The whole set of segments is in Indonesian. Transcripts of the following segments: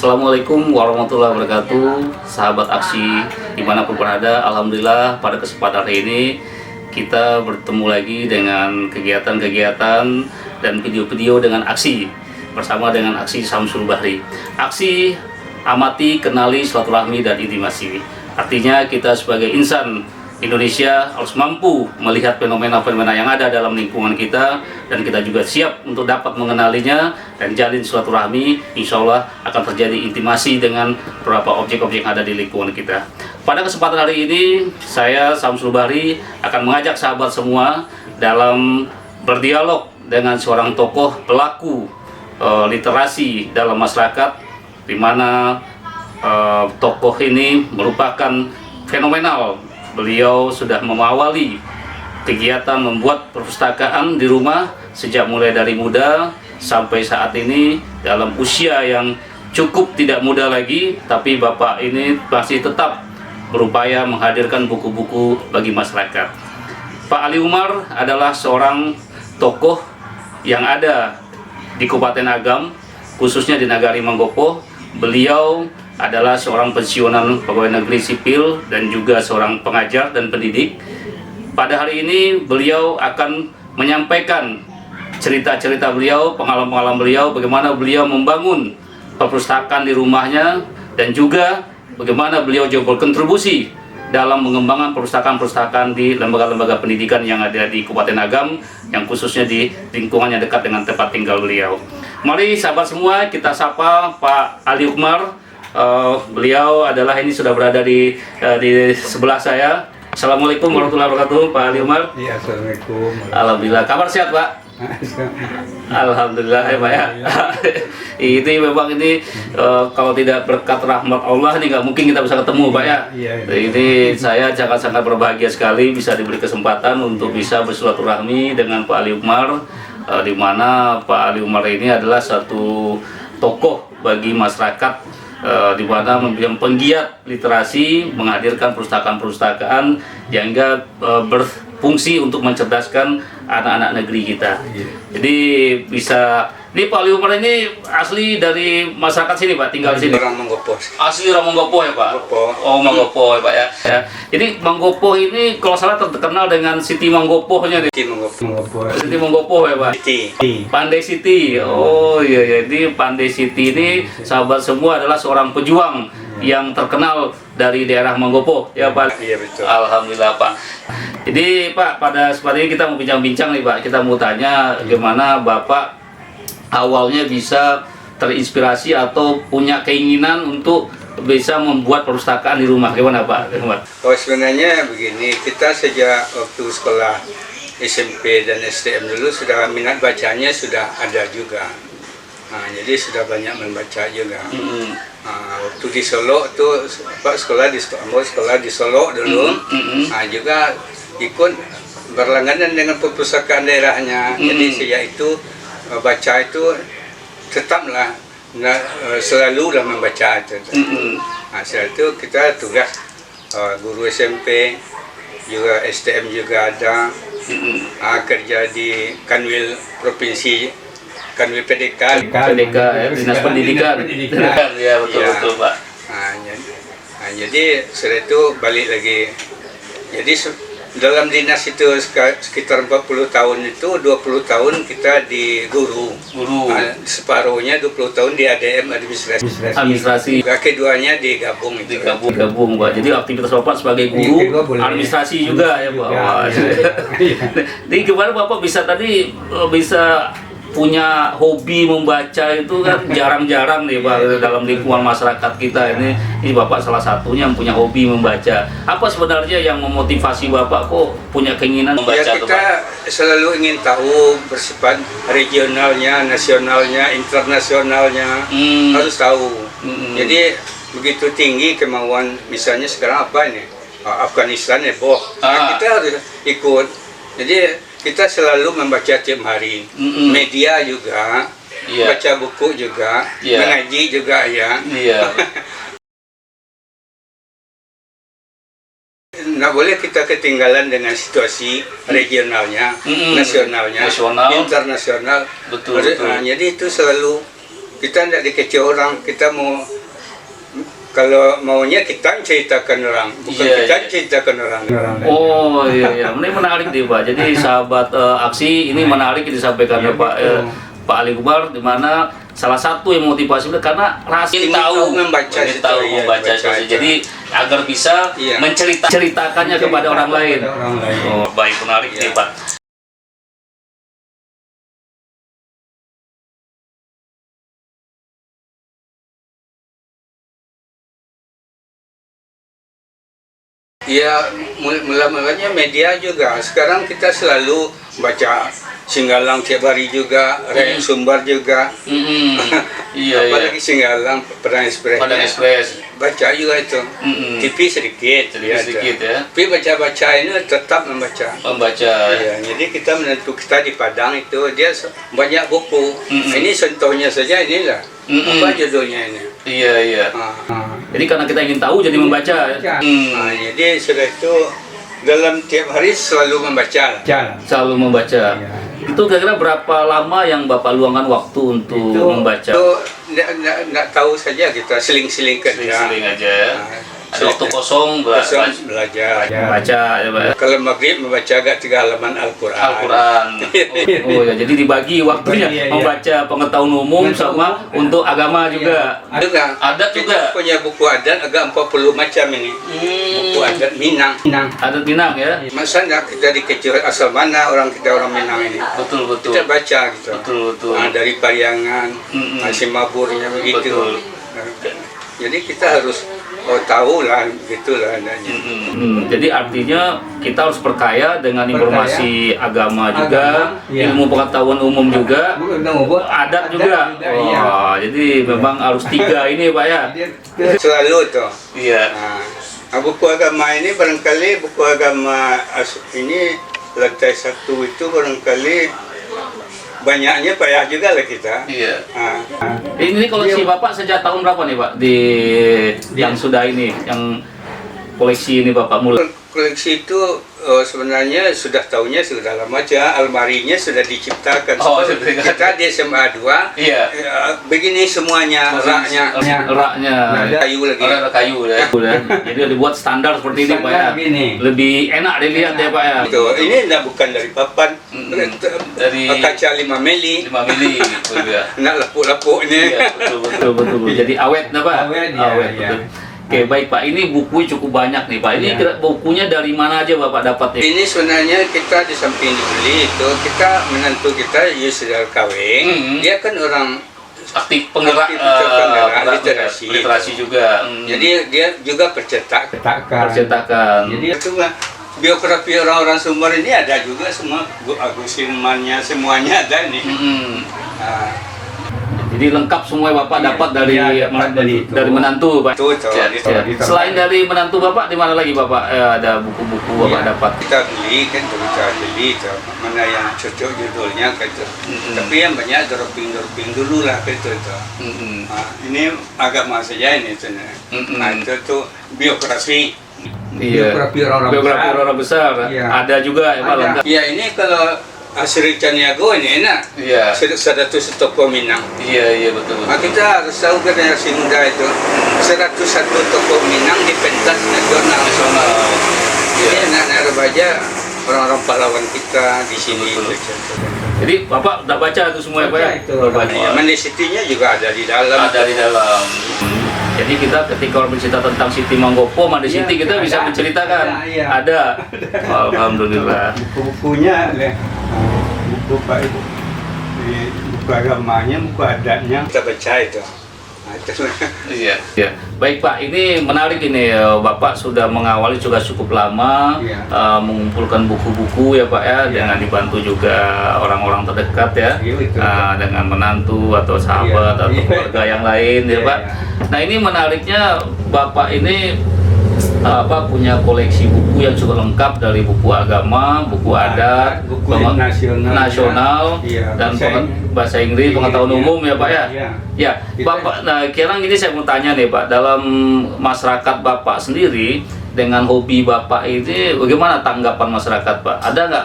Assalamualaikum warahmatullahi wabarakatuh, sahabat aksi dimanapun berada. Alhamdulillah pada kesempatan hari ini kita bertemu lagi dengan kegiatan-kegiatan dan video-video dengan aksi bersama dengan aksi Samsul Bahri. Aksi amati, kenali, silaturahmi dan intimasi. Artinya kita sebagai insan Indonesia harus mampu melihat fenomena-fenomena yang ada dalam lingkungan kita, dan kita juga siap untuk dapat mengenalinya dan jalin silaturahmi. Insya Allah akan terjadi intimasi dengan beberapa objek-objek yang ada di lingkungan kita. Pada kesempatan hari ini saya Samsul Bahri akan mengajak sahabat semua dalam berdialog dengan seorang tokoh pelaku literasi dalam masyarakat, di mana tokoh ini merupakan fenomenal. Beliau sudah mengawali kegiatan membuat perpustakaan di rumah sejak mulai dari muda sampai saat ini dalam usia yang cukup tidak muda lagi, tapi Bapak ini masih tetap berupaya menghadirkan buku-buku bagi masyarakat. Pak Ali Umar adalah seorang tokoh yang ada di Kabupaten Agam, khususnya di Nagari Manggopo. Beliau adalah seorang pensiunan pegawai negeri sipil dan juga seorang pengajar dan pendidik. Pada hari ini beliau akan menyampaikan cerita-cerita beliau, pengalaman-pengalaman beliau, bagaimana beliau membangun perpustakaan di rumahnya, dan juga bagaimana beliau juga berkontribusi dalam mengembangkan perpustakaan-perpustakaan di lembaga-lembaga pendidikan yang ada di Kabupaten Agam, yang khususnya di lingkungan yang dekat dengan tempat tinggal beliau. Mari sahabat semua kita sapa Pak Ali Umar. Beliau adalah ini sudah berada di sebelah saya. Assalamualaikum warahmatullahi wabarakatuh, Pak Ali Umar. Iya, assalamualaikum. Alhamdulillah, kabar sehat Pak? Alhamdulillah ya Pak ya. Ini memang ini kalau tidak berkat rahmat Allah ini nggak mungkin kita bisa ketemu Pak ya. Ini saya sangat berbahagia sekali bisa diberi kesempatan untuk bisa bersilaturahmi dengan Pak Ali Umar, di mana Pak Ali Umar ini adalah satu tokoh bagi masyarakat, di mana yang penggiat literasi, menghadirkan perpustakaan-perpustakaan yang berfungsi untuk mencerdaskan anak-anak negeri kita. Jadi bisa, ini Pak Ali Umar ini asli dari masyarakat sini Pak, tinggal di sini. Orang Manggopo. Asli orang Manggopo ya Pak? Manggopo. Oh Manggopo ya Pak ya. Jadi Manggopo ini kalau salah terkenal dengan Siti Manggopohnya nih. Manggopo. Siti Manggopo ya Pak? Siti. Pandai Siti. Oh iya, jadi Pandai Siti ini sahabat semua adalah seorang pejuang yang terkenal dari daerah Manggopo ya Pak. Iya betul. Alhamdulillah Pak. Jadi Pak, pada kesempatan ini kita mau bincang-bincang nih Pak. Kita mau tanya gimana Bapak awalnya bisa terinspirasi atau punya keinginan untuk bisa membuat perpustakaan di rumah. Gimana Pak? Oh, sebenarnya begini, kita sejak waktu sekolah SMP dan STM dulu sudah minat bacanya sudah ada juga. Nah, jadi sudah banyak membaca juga. Waktu di Solo tuh Pak sekolah di Solo dulu. Nah, juga ikut berlangganan dengan perpustakaan daerahnya. Jadi sejak itu baca itu tetaplah selalu lah membaca itu. Nah, setelah itu kita tugas guru SMP, juga STM juga ada, kerja di Kanwil Provinsi, Kanwil PDK ya, Dinas Pendidikan. Ya betul Pak. Nah, jadi setelah itu balik lagi. Jadi dalam dinas itu sekitar 40 tahun itu 20 tahun kita di guru. Nah, separuhnya 20 tahun di ADM administrasi. Keduanya digabung itu. Digabung Pak. Jadi aktivitas Bapak sebagai guru, administrasi juga ya Pak. Jadi gimana Bapak bisa punya hobi membaca itu kan jarang-jarang nih Pak dalam lingkungan masyarakat kita ini. Ini Bapak salah satunya yang punya hobi membaca. Apa sebenarnya yang memotivasi Bapak kok punya keinginan membaca? Ya, kita selalu ingin tahu bersifat regionalnya, nasionalnya, internasionalnya, harus tahu. Jadi begitu tinggi kemauan, misalnya sekarang apa ini? Afghanistan ya, kita harus ikut. Jadi kita selalu membaca tiap hari, media juga, baca buku juga, mengaji juga ya. Nggak boleh kita ketinggalan dengan situasi regionalnya, nasionalnya, internasional. Betul. Jadi itu selalu kita tidak dikecil orang, kita mau kalau maunya kita ceritakan orang, bukan Iya, kita iya. ceritakan orang. Oh iya, ini menarik nih Pak. Jadi sahabat aksi ini menarik disampaikan Iya, oleh Pak betul. Pak Ali Kumar, di mana salah satu yang motivasi beliau karena rasa Ingin tahu membaca ingin tahu situasi, membaca membaca situasi. aja. Jadi agar bisa Iya. menceritakannya kepada orang lain. Orang lain. Oh, baik, menarik Iya. nih Pak. Ya, mulanya media juga. Sekarang kita selalu baca Singgalang tiap hari juga, Rakyat Sumbar juga. Mm-mm. Iya, iya. Apalagi Singgalang, Padang Express. Padang Express. Baca juga itu. Mm-mm. TV sedikit. Sedikit ya. Tapi baca-baca ini tetap membaca. Membaca. Ya, jadi kita menentu kita di Padang itu dia banyak buku. Mm-mm. Ini contohnya saja inilah. Mm-mm. Apa judulnya ini? Iya, iya. Jadi karena kita ingin tahu jadi membaca. Nah, jadi sudah itu dalam tiap hari selalu membaca. Selalu membaca. Itu kira-kira berapa lama yang Bapak luangkan waktu untuk membaca? Itu nggak tahu saja kita seling-selingkan ya. Seling-seling aja ya. Ada waktu kosong Kosong belajar. belajar. Membaca ya Pak. Kalau maghrib membaca agak 3 halaman Al-Quran. Al-Quran. Oh ya, jadi dibagi waktunya Iya, iya. membaca pengetahuan umum sama untuk agama juga. Juga. Adat juga. Kita punya buku adat agak 40 macam ini. Buku adat Minang. Adat Minang ya. Masa enggak kita dikecil asal mana orang kita orang Minang ini. Betul betul. Kita baca gitu. Betul betul. Nah, dari Pariangan, Mm-mm. Simaburnya begitu. Betul. Nah, jadi kita harus tahu lah, gitulah adanya. Jadi artinya kita harus perkaya dengan informasi agama juga, iya. ilmu pengetahuan umum juga, adat juga. Wah, jadi memang harus 3 ini Pak ya. Selalu tuh. Iya. Nah, buku agama ini barangkali buku agama ini lantai 1 itu barangkali banyaknya payah juga lah kita. Iya. Nah, Ini koleksi Bapak sejak tahun berapa nih Pak di yang sudah ini, yang koleksi ini Bapak mulai? koleksi itu sebenarnya sudah tahunya sudah lama aja, almarinya sudah diciptakan. Oh, sudah. Kita di SMA 2, Iya. begini semuanya, raknya, Raknya. kayu lagi. Orang ada kayu ya. Jadi dibuat standar seperti ini Pak ya. Standar gini. Lebih enak dilihat ya Pak ya. Tuh, ini enggak bukan dari papan, Dari kaca 5 mili, 5 mili gitu ya. nak lapuk-lapuknya. Iya, betul. Jadi awet nah Pak. Awet, ya, ya. betul. Oke, baik Pak. Ini buku cukup banyak nih Pak. Ini Ya. bukunya dari mana aja Bapak dapatnya? Ini sebenarnya kita di samping dibeli itu kita menantu kita sudah kawin, Mm-hmm. dia kan orang Aktif penggerak, Aktif penggerak, literasi. literasi juga. jadi dia juga percetak. percetakan. Jadi itu mah biografi orang-orang Sumber ini ada juga semua, Agus Hilmannya semuanya ada nih. Mm-mm. Nah, Jadi lengkap semua Bapak dapat dari Iya, dapat dari itu. menantu Pak. itu tuh, Ya, itu. ya. Selain dari menantu Bapak, di mana lagi Bapak ada buku-buku Bapak Iya, dapat? kita beli kan kita beli tuh, mana yang cocok judulnya gitu. Mm-mm. Tapi yang banyak dropping dulu lah gitu tuh. Mm-mm. Nah, ini agama saja ini sebenarnya. Mm-mm. Nah, itu tuh biografi. Iya. Biografi orang besar. Iya. Ada juga ya Pak Ada. lengkap. Ya ini kalau Asri Caniago ini enak. Iya. 100 toko Minang. Iya betul. Nah, kita harus tahu generasi muda itu 101 toko Minang di pentas nasional. Nasional. Jadi Iya. anak-anak remaja, orang-orang pahlawan kita di sini. Betul. Jadi Bapak udah baca itu semua ya Pak ya? Baca itu. Udah baca. Ya, Mendesitinya juga ada di dalam. Ada di dalam. Jadi kita ketika orang bercerita tentang Siti Manggopo, Made Siti, kita bisa ada. menceritakan. Iya. Ada. Alhamdulillah. Buku-bukunya, buku Pak itu, buku agamanya, buku adatnya. Kita baca itu. Nah, itu. Iya. Baik Pak, ini menarik ini Bapak sudah mengawali juga cukup lama Iya. mengumpulkan buku-buku ya Pak ya, Iya. dengan dibantu juga orang-orang terdekat ya, Iya, betul. dengan menantu atau sahabat Iya. atau Iya. keluarga yang lain ya Iya, Pak. iya. Nah ini menariknya Bapak ini punya koleksi buku yang cukup lengkap dari buku agama, buku adat, buku nasional, iya, dan bahasa Iya, Inggris, pengetahuan iya. umum ya Pak ya. Iya. Ya, Kita- Bapak. Nah, sekarang ini saya mau tanya nih Pak, dalam masyarakat Bapak sendiri dengan hobi Bapak ini, bagaimana tanggapan masyarakat Pak? Ada nggak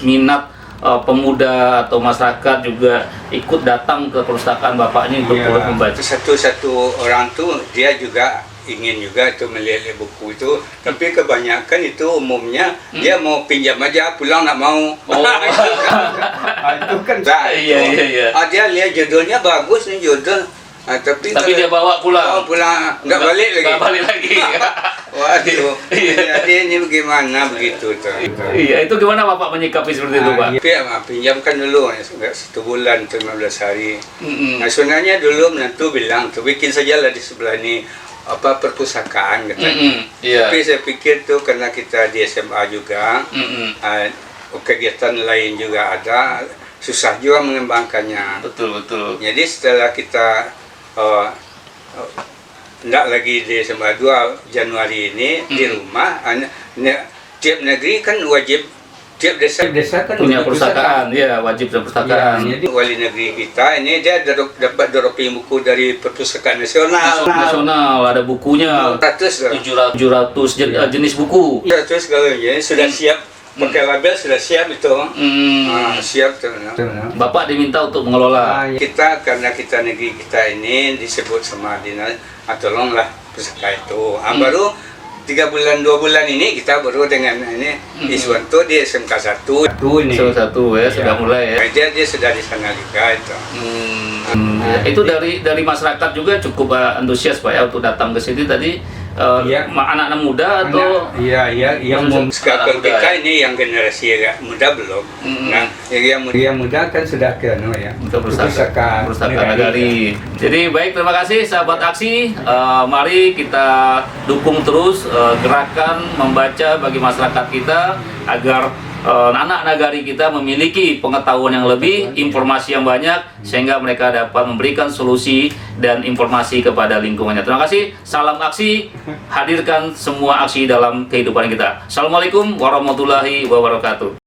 minat pemuda atau masyarakat juga ikut datang ke perpustakaan Bapak ini untuk Iya. membaca? Satu-satu orang tuh dia juga ingin juga itu melihat buku itu, tapi kebanyakan itu umumnya dia mau pinjam aja, pulang nggak mau. Oh. Itu kan Nah, Iya. dia lihat judulnya bagus nih judul, tapi Tapi dia bawa pulang. pulang nggak balik lagi. Nggak balik lagi. Waduh, Iya. jadi ini bagaimana begitu tuh. Iya, itu gimana Bapak menyikapi seperti itu, Pak? Pinjamkan dulu, nggak 1 bulan atau 15 hari. Mm-mm. Nah, sebenarnya dulu menantu bilang tuh bikin sajalah di sebelah ini perpustakaan katanya. Mm-mm. Iya. Tapi saya pikir tuh karena kita di SMA juga, Mm-mm. kegiatan lain juga ada, susah juga mengembangkannya. Betul. Jadi setelah kita tidak lagi di SMA 2 Januari ini di rumah, tiap negeri kan wajib, tiap desa kan Punya perpustakaan, ya wajib dan perpustakaan. Ya, jadi wali negeri kita ini dia dapat droping buku dari perpustakaan nasional. Nasional ada bukunya 700 jenis buku. Terus kalau ini sudah siap pakai label, sudah siap itu. Siap tuh. Bapak diminta untuk mengelola. Kita karena kita negeri kita ini disebut sama dinas, tolonglah pusaka itu. Baru 3 bulan 2 bulan ini kita baru dengan ini Iswanto di SMK 1. ini. Salah satu ya, sudah mulai ya. Dia sudah di sana juga itu. Itu dari masyarakat juga cukup antusias Pak ya untuk datang ke sini tadi. Iya. Anak-anak muda atau Iya, yang Sekarang muda kita ya? ini yang generasi agak muda belum. Nah, yang muda muda kan sudah ke ya. perpustakaan nagari. Jadi baik, terima kasih sahabat aksi. Mari kita dukung terus gerakan membaca bagi masyarakat kita agar anak nagari kita memiliki pengetahuan yang lebih, informasi yang banyak, sehingga mereka dapat memberikan solusi dan informasi kepada lingkungannya. Terima kasih. Salam aksi. Hadirkan semua aksi dalam kehidupan kita. Assalamualaikum warahmatullahi wabarakatuh.